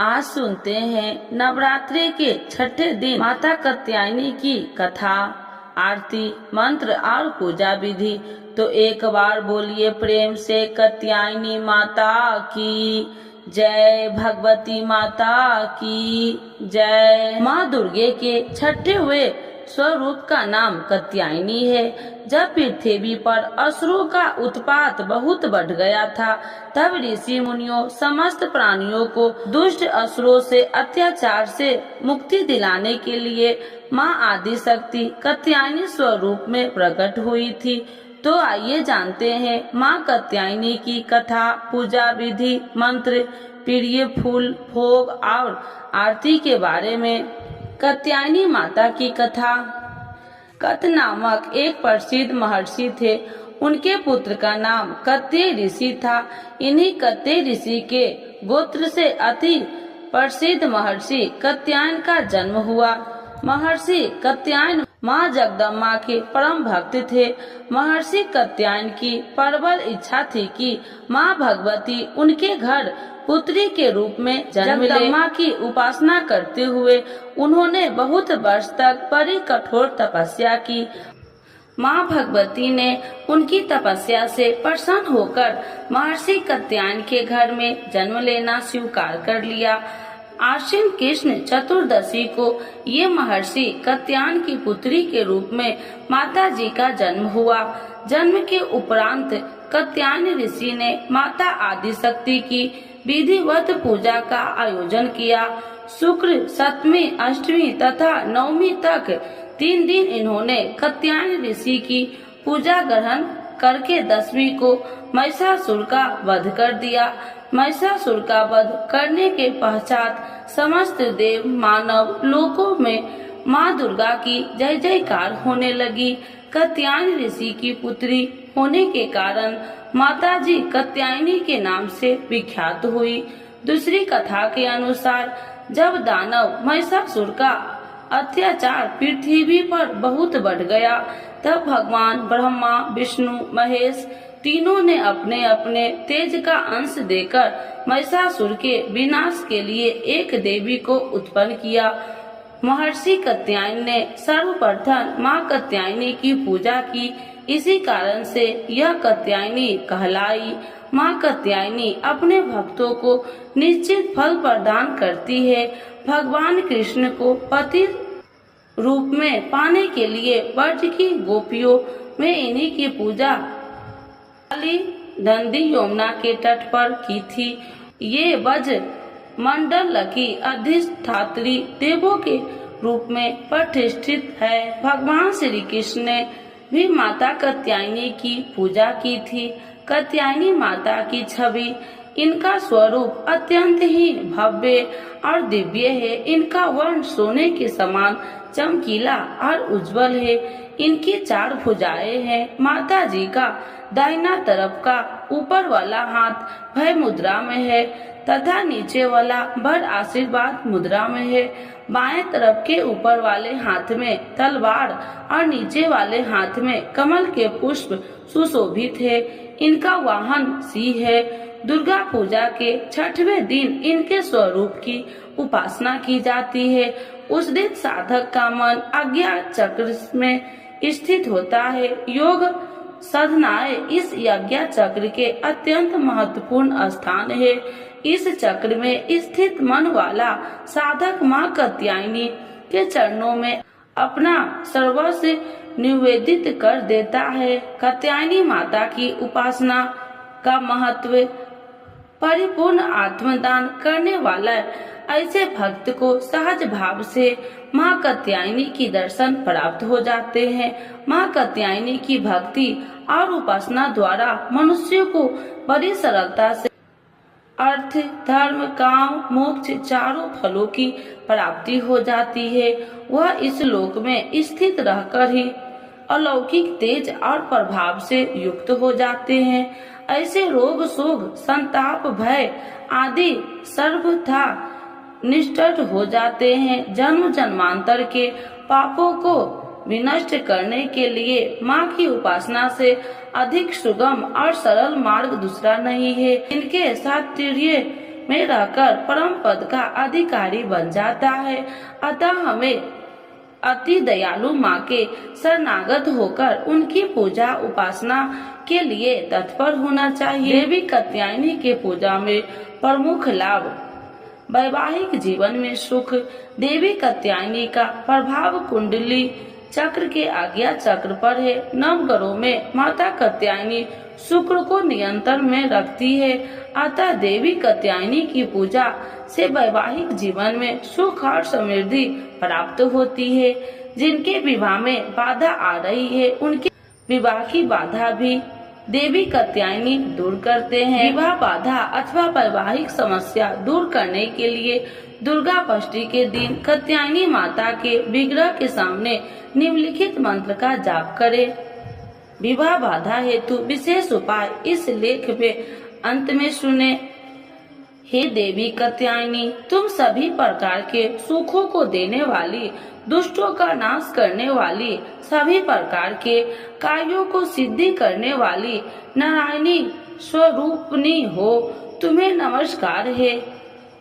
आज सुनते हैं नवरात्रि के छठे दिन माता कात्यायनी की कथा, आरती, मंत्र और पूजा विधि। तो एक बार बोलिए प्रेम से कात्यायनी माता की जय, भगवती माता की जय। माँ दुर्गे के छठे हुए स्वरूप का नाम कात्यायनी है। जब पृथ्वी पर असुरों का उत्पात बहुत बढ़ गया था, तब ऋषि मुनियों समस्त प्राणियों को दुष्ट असुरों से अत्याचार से मुक्ति दिलाने के लिए माँ आदि शक्ति कात्यायनी स्वरूप में प्रकट हुई थी। तो आइए जानते हैं माँ कात्यायनी की कथा, पूजा विधि, मंत्र, प्रिय फूल, भोग और आरती के बारे में। कात्यायनी माता की कथा। कत नामक एक प्रसिद्ध महर्षि थे। उनके पुत्र का नाम कत्य ऋषि था। इन्हीं कत्य ऋषि के गोत्र से अति प्रसिद्ध महर्षि कात्यायन का जन्म हुआ। महर्षि कात्यायन माँ जगदम्बा के परम भक्त थे। महर्षि कात्यायन की प्रबल इच्छा थी कि माँ भगवती उनके घर पुत्री के रूप में जन्म ले। जगदम्बा की उपासना करते हुए उन्होंने बहुत वर्ष तक बड़ी कठोर तपस्या की। माँ भगवती ने उनकी तपस्या से प्रसन्न होकर महर्षि कात्यायन के घर में जन्म लेना स्वीकार कर लिया। आश्विन कृष्ण चतुर्दशी को ये महर्षि कात्यायन की पुत्री के रूप में माता जी का जन्म हुआ। जन्म के उपरांत कात्यायन ऋषि ने माता आदि शक्ति की विधिवत पूजा का आयोजन किया। शुक्र, सप्तमी, अष्टमी तथा नवमी तक 3 दिन इन्होंने कात्यायन ऋषि की पूजा ग्रहण करके 10वीं को महिषासुर का वध कर दिया। महिषासुर का वध करने के पश्चात समस्त देव मानव लोकों में माँ दुर्गा की जय जयकार होने लगी। कात्यायन ऋषि की पुत्री होने के कारण माता जी कात्यायनी के नाम से विख्यात हुई। दूसरी कथा के अनुसार जब दानव महिषासुर का अत्याचार पृथ्वी पर बहुत बढ़ गया, तब भगवान ब्रह्मा, विष्णु, महेश तीनों ने अपने अपने तेज का अंश देकर महिषासुर के विनाश के लिए एक देवी को उत्पन्न किया। महर्षि कात्यायन ने सर्वप्रथम माँ कात्यायनी की पूजा की। इसी कारण से यह कात्यायनी कहलाई। माँ कात्यायनी अपने भक्तों को निश्चित फल प्रदान करती है। भगवान कृष्ण को पति रूप में पाने के लिए ब्रज की गोपियों में इन्हीं की पूजा नदी यमुना के तट पर की थी। ये ब्रज मंडल की अधिष्ठात्री देवों के रूप में प्रतिष्ठित है। भगवान श्री कृष्ण ने भी माता कात्यायनी की पूजा की थी। कात्यायनी माता की छवि, इनका स्वरूप अत्यंत ही भव्य और दिव्य है। इनका वर्ण सोने के समान चमकीला और उज्जवल है। इनकी 4 भुजाएं हैं। माता जी का दाहिना तरफ का ऊपर वाला हाथ भय मुद्रा में है तथा नीचे वाला वर आशीर्वाद मुद्रा में है। बाएं तरफ के ऊपर वाले हाथ में तलवार और नीचे वाले हाथ में कमल के पुष्प सुशोभित है। इनका वाहन सिंह है। दुर्गा पूजा के 6वें दिन इनके स्वरूप की उपासना की जाती है। उस दिन साधक का मन आज्ञा चक्र में स्थित होता है। योग साधनाएं इस यज्ञ चक्र के अत्यंत महत्वपूर्ण स्थान है। इस चक्र में स्थित मन वाला साधक माँ कात्यायनी के चरणों में अपना सर्वस्व निवेदित कर देता है। कात्यायनी माता की उपासना का महत्व, परिपूर्ण आत्मदान करने वाला ऐसे भक्त को सहज भाव से माँ कात्यायनी की दर्शन प्राप्त हो जाते हैं। माँ कात्यायनी की भक्ति और उपासना द्वारा मनुष्य को बड़ी सरलता से अर्थ, धर्म, काम, मोक्ष चारों फलों की प्राप्ति हो जाती है। वह इस लोक में स्थित रहकर ही अलौकिक तेज और प्रभाव से युक्त हो जाते हैं। ऐसे रोग, शोक, संताप, भय आदि सर्वथा निष्ठ हो जाते हैं। जन्म जन्मांतर के पापों को विनष्ट करने के लिए माँ की उपासना से अधिक सुगम और सरल मार्ग दूसरा नहीं है। इनके साथ में रहकर परम पद का अधिकारी बन जाता है। अतः हमें अति दयालु माँ के शरणागत होकर उनकी पूजा उपासना के लिए तत्पर होना चाहिए। देवी कात्यायनी के पूजा में प्रमुख लाभ वैवाहिक जीवन में सुख। देवी कात्यायनी का प्रभाव कुंडली चक्र के आज्ञा चक्र पर है। नवग्रहों में माता कात्यायनी शुक्र को नियंत्रण में रखती है। अतः देवी कात्यायनी की पूजा से वैवाहिक जीवन में सुख और समृद्धि प्राप्त होती है। जिनके विवाह में बाधा आ रही है उनके विवाह की बाधा भी देवी कात्यायनी दूर करते हैं। विवाह बाधा अथवा वैवाहिक समस्या दूर करने के लिए दुर्गा षष्ठी के दिन कात्यायनी माता के विग्रह के सामने निम्नलिखित मंत्र का जाप करें। विवाह बाधा हेतु विशेष उपाय इस लेख में अंत में सुने। हे देवी कात्यायनी, तुम सभी प्रकार के सुखों को देने वाली, दुष्टों का नाश करने वाली, सभी प्रकार के कार्यों को सिद्धि करने वाली नारायणी स्वरूपनी हो। तुम्हें नमस्कार है।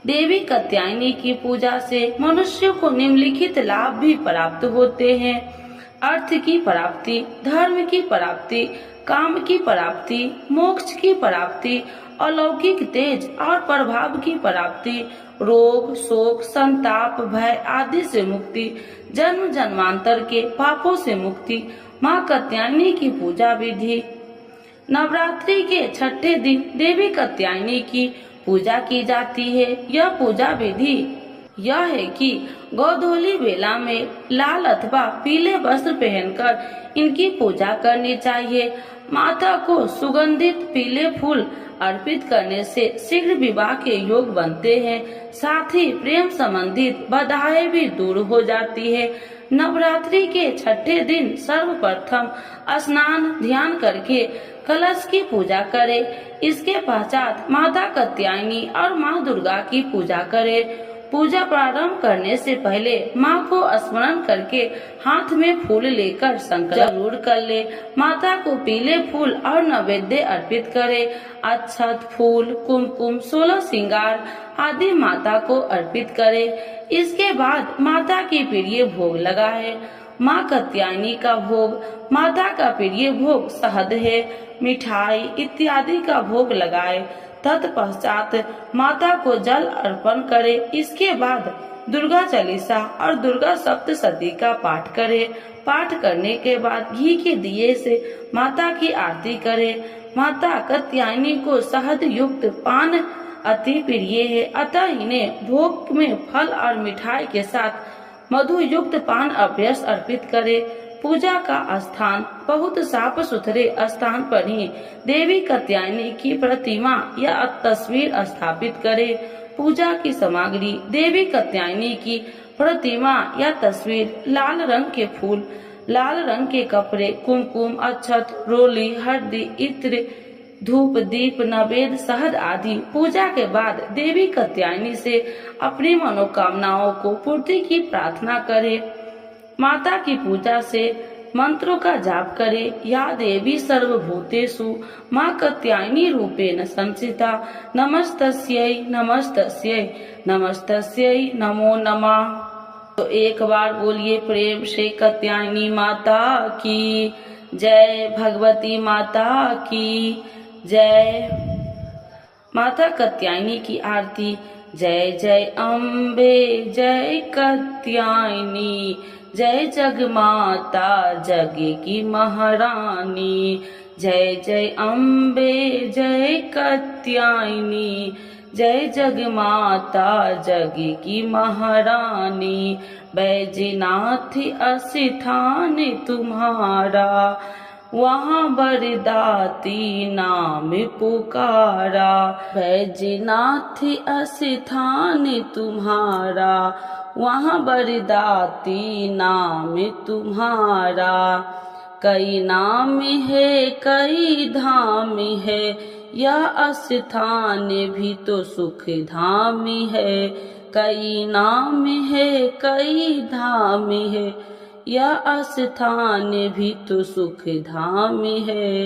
देवी कात्यायनी की पूजा से मनुष्य को निम्नलिखित लाभ भी प्राप्त होते हैं। अर्थ की प्राप्ति, धर्म की प्राप्ति, काम की प्राप्ति, मोक्ष की प्राप्ति, अलौकिक तेज और प्रभाव की प्राप्ति, रोग शोक संताप भय आदि से मुक्ति, जन्म जन्मांतर के पापों से मुक्ति। माँ कात्यायनी की पूजा विधि। नवरात्रि के छठे दिन देवी कात्यायनी की पूजा की जाती है। यह पूजा विधि यह है कि गोधूली बेला में लाल अथवा पीले वस्त्र पहनकर इनकी पूजा करनी चाहिए। माता को सुगंधित पीले फूल अर्पित करने से शीघ्र विवाह के योग बनते हैं। साथ ही प्रेम संबंधित बाधाएं भी दूर हो जाती है। नवरात्रि के छठे दिन सर्वप्रथम स्नान ध्यान करके कलश की पूजा करें। इसके पश्चात माता कात्यायनी और माँ दुर्गा की पूजा करें। पूजा प्रारंभ करने से पहले माँ को स्मरण करके हाथ में फूल लेकर संकल्प जरूर कर ले। माता को पीले फूल और नैवेद्य अर्पित करे। अक्षत फूल कुमकुम 16 श्रृंगार आदि माता को अर्पित करे। इसके बाद माता की प्रिय भोग लगाए। माँ कात्यायनी का भोग। माता का प्रिय भोग शहद है, मिठाई इत्यादि का भोग लगाए। तत्पश्चात माता को जल अर्पण करे। इसके बाद दुर्गा चालीसा और दुर्गा सप्तशती का पाठ करे। पाठ करने के बाद घी के दिए से माता की आरती करे। माता कात्यायनी को शहद युक्त पान अति प्रिय है, अतः इन्हें भोग में फल और मिठाई के साथ मधु युक्त पान अभ्यस अर्पित करे। पूजा का स्थान बहुत साफ सुथरे स्थान पर ही देवी कात्यायनी की प्रतिमा या तस्वीर स्थापित करे। पूजा की सामग्री देवी कात्यायनी की प्रतिमा या तस्वीर लाल रंग के फूल, लाल रंग के कपड़े, कुमकुम, अक्षत, रोली, हल्दी, इत्र, धूप, दीप, नैवेद्य, शहद आदि। पूजा के बाद देवी कात्यायनी से अपनी मनोकामनाओं को पूर्ति की प्रार्थना करे। माता की पूजा से मंत्रों का जाप करे। या देवी सर्वभूतेषु माँ कात्यायनी रूपेण संस्थिता नमस्तस्यै नमस्तस्यै नमस्तस्यै नमो नमः। तो एक बार बोलिए प्रेम से कात्यायनी माता की जय, भगवती माता की जय। माता कात्यायनी की आरती। जय जय अम्बे जय कात्यायनी, जय जगमाता जग की महारानी। जय जय अम्बे जय कात्यायनी, जय जगमाता जग की महारानी। बैजनाथ स्थान तुम्हारा, वहाँ बरदाती नाम पुकारा। बैजनाथ स्थान तुम्हारा, वहाँ बरदाती नाम तुम्हारा। कई नाम है कई धाम है, यह स्थान भी तो सुख धाम है। कई नाम है कई धाम है, यह स्थान भी तो सुख धाम है।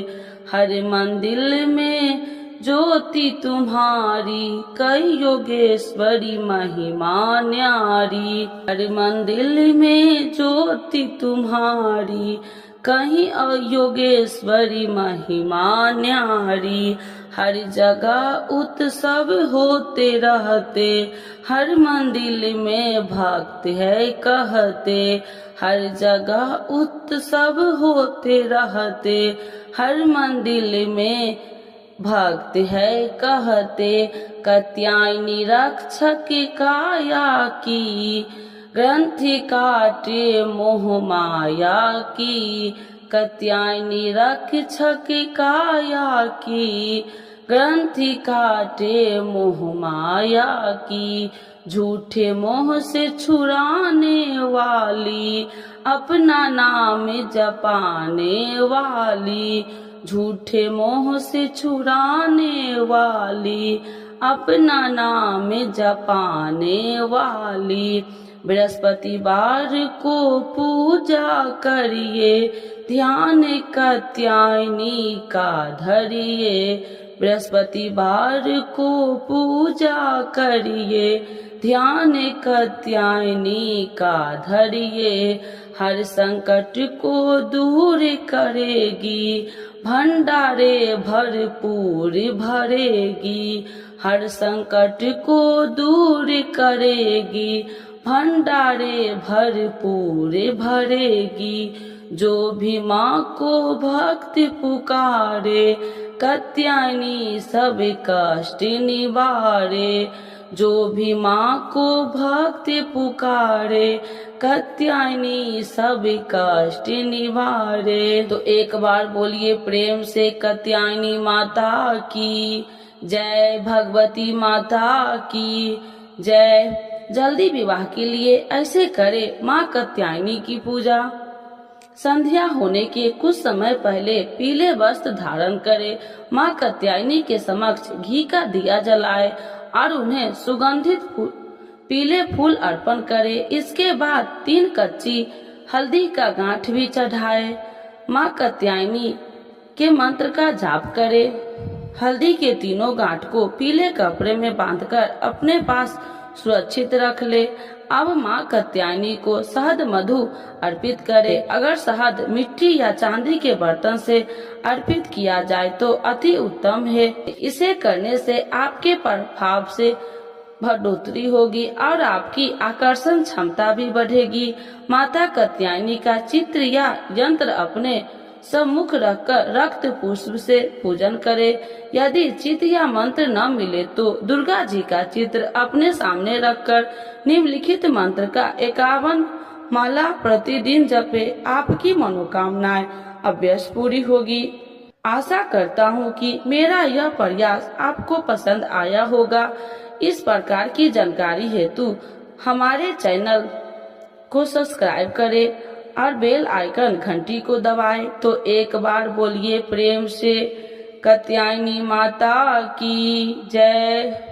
हर मंदिर में ज्योति तुम्हारी, कई योगेश्वरी महिमा न्यारी। हर मंदिर में ज्योति तुम्हारी, कहीं योगेश्वरी महिमा न्यारी। हर जगह उत्सव होते रहते, हर मंदिर में भक्त है कहते। हर जगह उत्सव होते रहते, हर मंदिर में भक्त है कहते। कात्यायनी रक्षक काया की, ग्रंथि काटे मोह माया की। कात्यायनी रक्षक काया की, ग्रंथि काटे मोह माया की। झूठे मोह से छुड़ाने वाली, अपना नाम जपाने वाली। झूठे मोह से छुड़ाने वाली, अपना नाम जपाने वाली। बृहस्पतिवार को पूजा करिए, ध्यान कात्यायनी का धरिए। बृहस्पतिवार को पूजा करिए, ध्यान कात्यायनी का धरिए। हर संकट को दूर करेगी, भंडारे भरपूर भरेगी। हर संकट को दूर करेगी, भंडारे भरपूर भरेगी। जो भी माँ को भक्ति पुकारे, कात्यायनी सब कष्ट निवारे। जो भी माँ को भक्ति पुकारे, कात्यायनी सब कष्ट निवारे। तो एक बार बोलिए प्रेम से कात्यायनी माता की जय, भगवती माता की जय। जल्दी विवाह के लिए ऐसे करे माँ कात्यायनी की पूजा। संध्या होने के कुछ समय पहले पीले वस्त्र धारण करे, माँ कात्यायनी के समक्ष घी का दिया जलाए और उन्हें सुगंधित पीले फूल अर्पण करे। इसके बाद 3 कच्ची हल्दी का गांठ भी चढ़ाए। माँ कात्यायनी के मंत्र का जाप करे। हल्दी के तीनों गांठ को पीले कपड़े में बांधकर अपने पास सुरक्षित रख ले। अब माँ कात्यायनी को शहद मधु अर्पित करे। अगर शहद मिट्टी या चांदी के बर्तन से अर्पित किया जाए तो अति उत्तम है। इसे करने से आपके प्रभाव से बढ़ोतरी होगी और आपकी आकर्षण क्षमता भी बढ़ेगी। माता कात्यायनी का चित्र या यंत्र अपने सम्मुख रखकर रक्त पुष्प से पूजन करे। यदि चित्र या मंत्र न मिले तो दुर्गा जी का चित्र अपने सामने रखकर निम्नलिखित मंत्र का 51 माला प्रतिदिन जपे। आपकी मनोकामनाएं अवश्य पूरी होगी। आशा करता हूँ कि मेरा यह प्रयास आपको पसंद आया होगा। इस प्रकार की जानकारी हेतु हमारे चैनल को सब्सक्राइब करें और बेल आइकन घंटी को दबाएं। तो एक बार बोलिए प्रेम से कात्यायनी माता की जय।